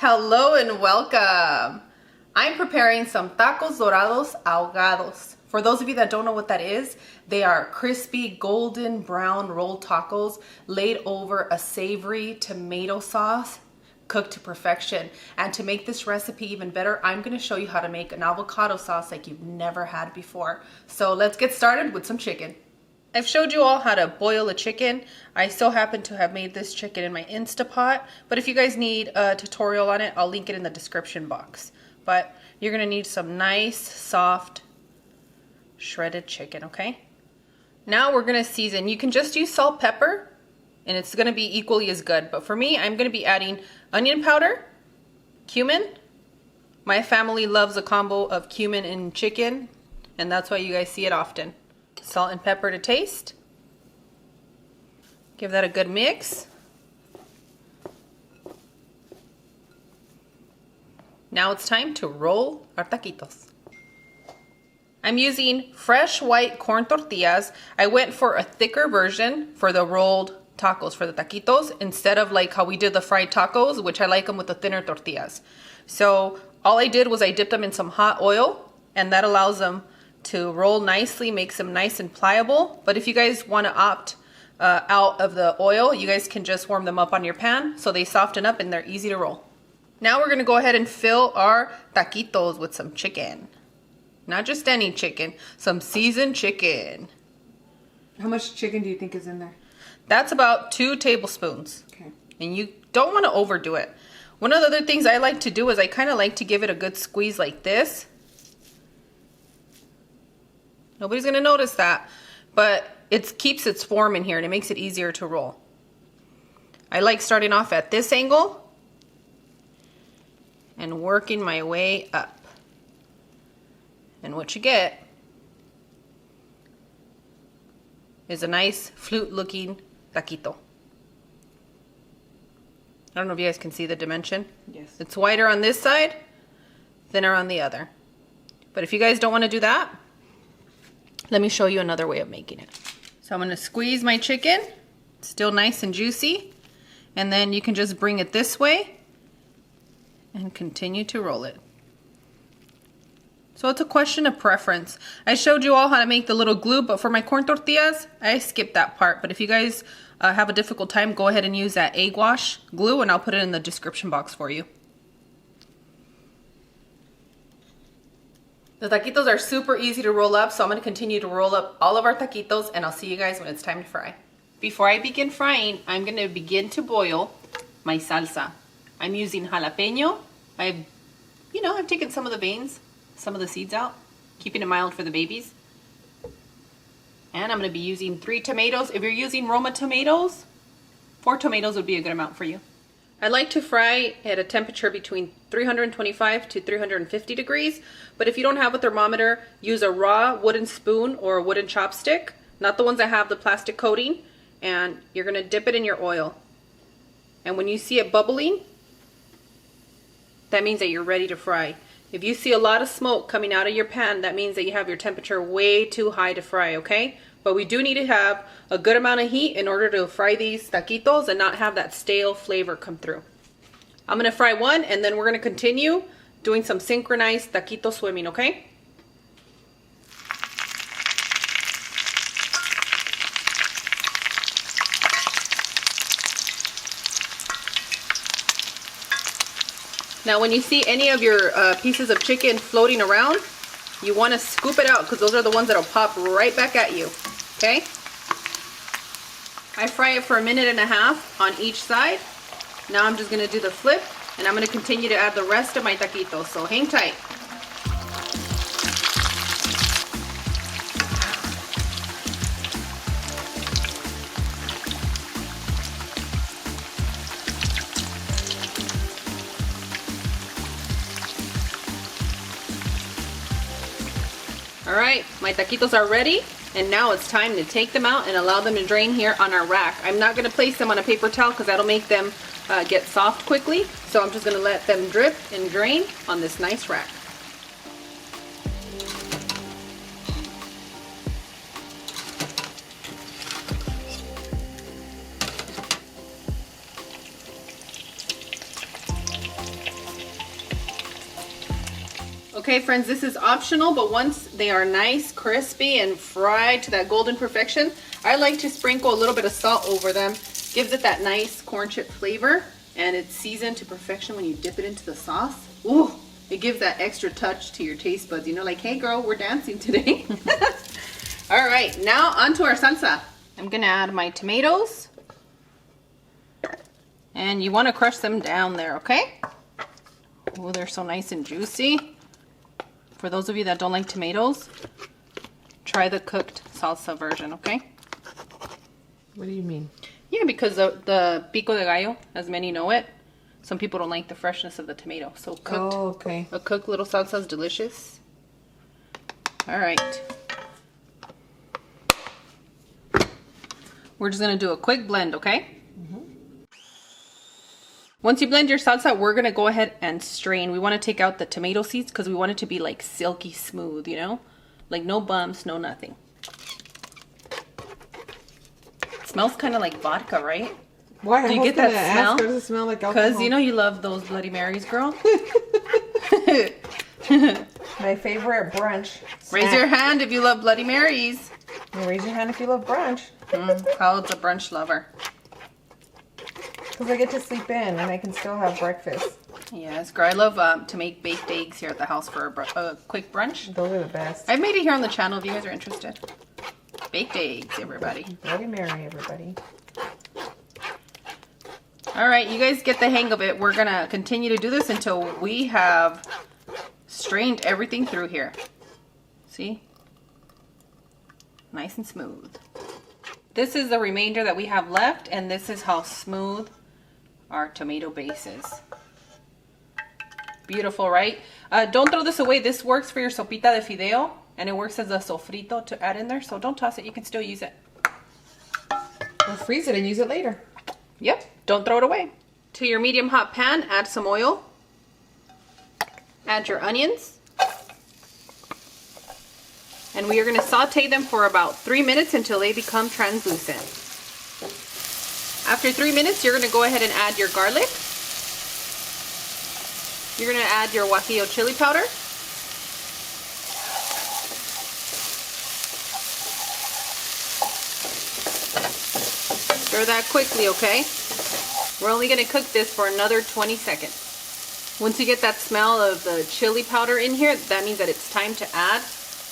Hello and welcome. I'm preparing some tacos dorados ahogados. For those of you that don't know what that is, they are crispy golden brown rolled tacos laid over a savory tomato sauce cooked to perfection. And to make this recipe even better, I'm going to show you how to make an avocado sauce like you've never had before. So let's get started with some chicken. I've showed you all how to boil a chicken. I so happen to have made this chicken in my Instapot, but if you guys need a tutorial on it, I'll link it in the description box. But you're gonna need some nice, soft, shredded chicken, okay? Now we're gonna season. You can just use salt, pepper, and it's gonna be equally as good. But for me, I'm gonna be adding onion powder, cumin. My family loves a combo of cumin and chicken, and that's why you guys see it often. Salt and pepper to taste. Give that a good mix. Now it's time to roll our taquitos. I'm using fresh white corn tortillas. I went for a thicker version for the rolled tacos, for the taquitos, instead of like how we did the fried tacos, which I like them with the thinner tortillas. So all I did was I dipped them in some hot oil, and that allows them to roll nicely, makes them nice and pliable. But if you guys want to opt out of the oil, you guys can just warm them up on your pan so they soften up and they're easy to roll. Now we're going to go ahead and fill our taquitos with some chicken. Not just any chicken, some seasoned chicken. How much chicken do you think is in there? That's about 2 tablespoons. Okay. And you don't want to overdo it. One of the other things I like to do is I kind of like to give it a good squeeze like this. Nobody's going to notice that, but it keeps its form in here and it makes it easier to roll. I like starting off at this angle and working my way up. And what you get is a nice flute looking taquito. I don't know if you guys can see the dimension. Yes. It's wider on this side, thinner on the other. But if you guys don't want to do that, let me show you another way of making it. So I'm going to squeeze my chicken. It's still nice and juicy. And then you can just bring it this way and continue to roll it. So it's a question of preference. I showed you all how to make the little glue, but for my corn tortillas, I skipped that part. But if you guys have a difficult time, go ahead and use that egg wash glue, and I'll put it in the description box for you. The taquitos are super easy to roll up, so I'm going to continue to roll up all of our taquitos, and I'll see you guys when it's time to fry. Before I begin frying, I'm going to begin to boil my salsa. I'm using jalapeño. I've taken some of the veins, some of the seeds out, keeping it mild for the babies. And I'm going to be using 3 tomatoes. If you're using Roma tomatoes, 4 tomatoes would be a good amount for you. I like to fry at a temperature between 325 to 350 degrees, but if you don't have a thermometer, use a raw wooden spoon or a wooden chopstick, not the ones that have the plastic coating, and you're going to dip it in your oil. And when you see it bubbling, that means that you're ready to fry. If you see a lot of smoke coming out of your pan, that means that you have your temperature way too high to fry, okay? But we do need to have a good amount of heat in order to fry these taquitos and not have that stale flavor come through. I'm going to fry one, and then we're going to continue doing some synchronized taquito swimming, okay? Now when you see any of your pieces of chicken floating around, you want to scoop it out because those are the ones that'll pop right back at you, okay? I fry it for 1.5 minutes on each side. Now I'm just going to do the flip, and I'm going to continue to add the rest of my taquitos, so hang tight. Alright, my taquitos are ready, and now it's time to take them out and allow them to drain here on our rack. I'm not going to place them on a paper towel because that'll make them get soft quickly, so I'm just going to let them drip and drain on this nice rack. Okay, friends, this is optional, but once they are nice, crispy, and fried to that golden perfection, I like to sprinkle a little bit of salt over them. Gives it that nice corn chip flavor, and it's seasoned to perfection when you dip it into the sauce. Ooh, it gives that extra touch to your taste buds. You know, like, hey girl, we're dancing today. All right, now onto our salsa. I'm gonna add my tomatoes. And you wanna crush them down there, okay? Oh, they're so nice and juicy. For those of you that don't like tomatoes, try the cooked salsa version, okay? What do you mean? Yeah, because the pico de gallo, as many know it, some people don't like the freshness of the tomato. So cooked, okay. A cooked little salsa is delicious. All right. We're just gonna do a quick blend, okay? Once you blend your salsa, we're gonna go ahead and strain. We wanna take out the tomato seeds because we want it to be like silky smooth, you know? Like no bumps, no nothing. It smells kind of like vodka, right? Why? Do you get that smell? Does it smell like alcohol? Because you know you love those Bloody Marys, girl. My favorite brunch. Raise your hand if you love Bloody Marys. Raise your hand if you love brunch. Khaled's a brunch lover. Because I get to sleep in and I can still have breakfast. Yes, girl. I love to make baked eggs here at the house for a quick brunch. Those are the best. I've made it here on the channel if you guys are interested. Baked eggs, everybody. Bloody Mary, everybody. All right, you guys get the hang of it. We're going to continue to do this until we have strained everything through here. See? Nice and smooth. This is the remainder that we have left, and this is how smooth our tomato base is. Beautiful, right? Don't throw this away. This works for your sopita de fideo, and it works as a sofrito to add in there, so don't toss it. You can still use it. Or freeze it and use it later. Yep, don't throw it away. To your medium hot pan, add some oil. Add your onions. And we are going to saute them for about 3 minutes until they become translucent. After 3 minutes, you're going to go ahead and add your garlic. You're going to add your guajillo chili powder. Stir that quickly, okay? We're only going to cook this for another 20 seconds. Once you get that smell of the chili powder in here, that means that it's time to add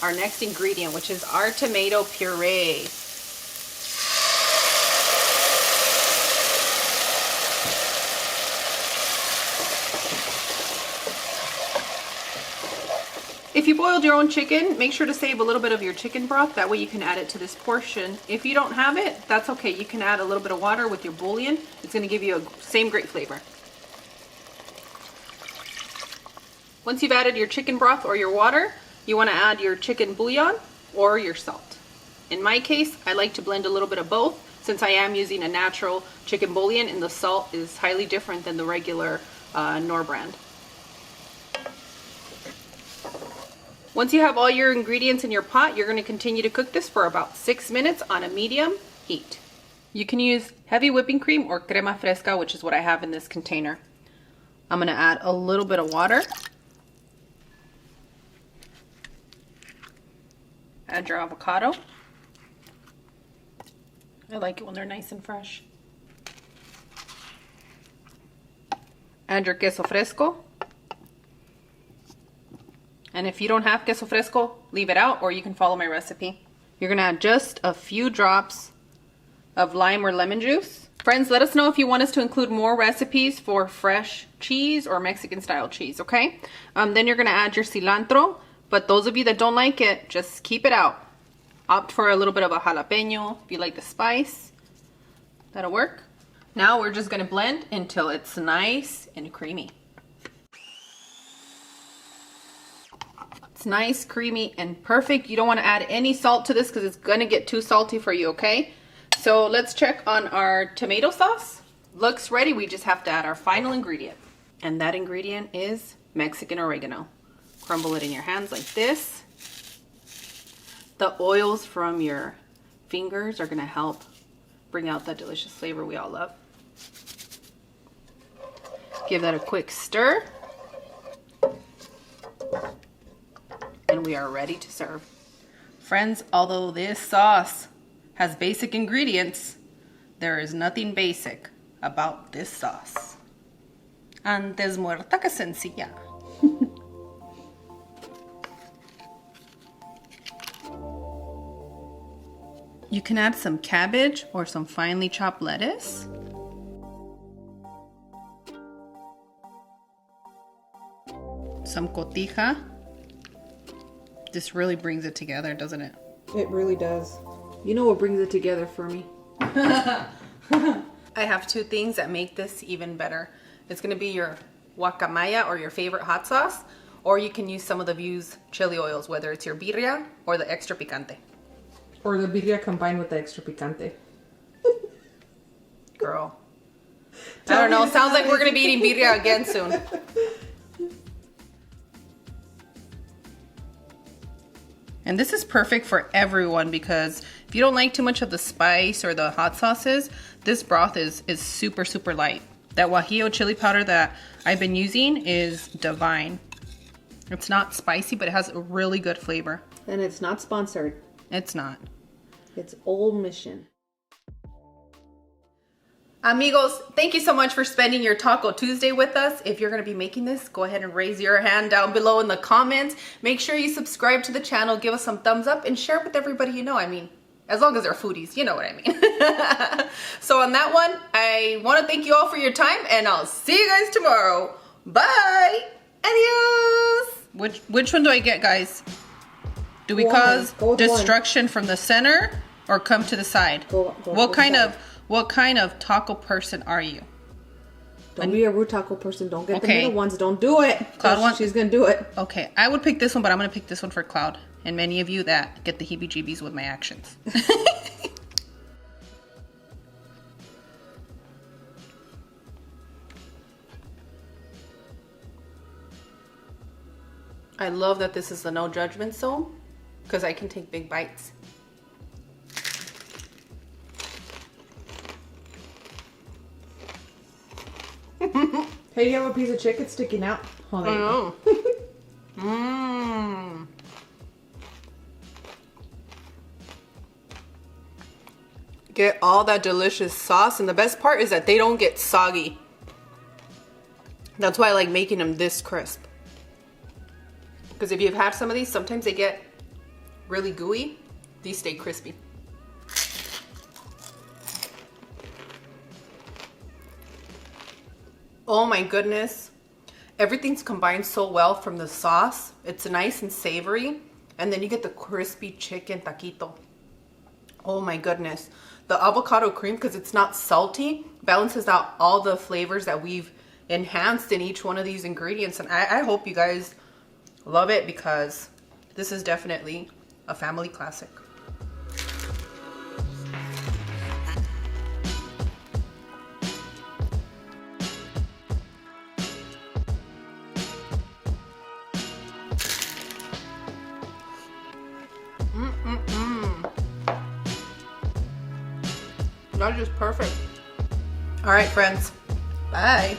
our next ingredient, which is our tomato puree. If you boiled your own chicken, make sure to save a little bit of your chicken broth. That way you can add it to this portion. If you don't have it, that's okay. You can add a little bit of water with your bouillon. It's going to give you a same great flavor. Once you've added your chicken broth or your water, you want to add your chicken bouillon or your salt. In my case, I like to blend a little bit of both since I am using a natural chicken bouillon and the salt is highly different than the regular Knorr brand. Once you have all your ingredients in your pot, you're going to continue to cook this for about 6 minutes on a medium heat. You can use heavy whipping cream or crema fresca, which is what I have in this container. I'm going to add a little bit of water. Add your avocado. I like it when they're nice and fresh. Add your queso fresco. And if you don't have queso fresco, leave it out or you can follow my recipe. You're gonna add just a few drops of lime or lemon juice. Friends, let us know if you want us to include more recipes for fresh cheese or Mexican style cheese, okay? Then you're gonna add your cilantro, but those of you that don't like it, just keep it out. Opt for a little bit of a jalapeño if you like the spice. That'll work. Now we're just gonna blend until it's nice and creamy. It's nice, creamy, and perfect. You don't want to add any salt to this because it's going to get too salty for you, okay? So let's check on our tomato sauce. Looks ready. We just have to add our final ingredient. And that ingredient is Mexican oregano. Crumble it in your hands like this. The oils from your fingers are going to help bring out that delicious flavor we all love. Give that a quick stir. and we are ready to serve. Friends, although this sauce has basic ingredients, there is nothing basic about this sauce. Antes muerta que sencilla. You can add some cabbage or some finely chopped lettuce. Some cotija. This really brings it together, doesn't it? It really does. You know what brings it together for me? I have two things that make this even better. It's gonna be your guacamaya or your favorite hot sauce, or you can use some of the Views chili oils, whether it's your birria or the extra picante. Or the birria combined with the extra picante. Girl. I don't know, sounds like we're gonna be eating birria again soon. And this is perfect for everyone because if you don't like too much of the spice or the hot sauces, this broth is super, super light. That guajillo chili powder that I've been using is divine. It's not spicy, but it has a really good flavor. And it's not sponsored. It's not. It's old mission. Amigos, thank you so much for spending your Taco Tuesday with us. If you're going to be making this, go ahead and raise your hand down below in the comments. Make sure you subscribe to the channel, give us some thumbs up, and share it with everybody you know. I mean, as long as they're foodies, you know what I mean. So on that one, I want to thank you all for your time, and I'll see you guys tomorrow. Bye. Adios. Which one do I get, guys? Do we cause destruction from the center or come to the side? What kind of taco person are you? Don't be a rude taco person. Don't get the middle ones. Don't do it. Cloud she's going to do it. Okay, I would pick this one, but I'm going to pick this one for Cloud. And many of you that get the heebie-jeebies with my actions. I love that this is the no judgment zone because I can take big bites. Hey, you have a piece of chicken sticking out. I know. Mmm. Get all that delicious sauce, and the best part is that they don't get soggy. That's why I like making them this crisp. Because if you've had some of these, sometimes they get really gooey. These stay crispy. Oh my goodness. Everything's combined so well from the sauce. It's nice and savory. And then you get the crispy chicken taquito. Oh my goodness. The avocado cream, because it's not salty, balances out all the flavors that we've enhanced in each one of these ingredients. And I hope you guys love it because this is definitely a family classic. That is perfect. All right, friends. Bye.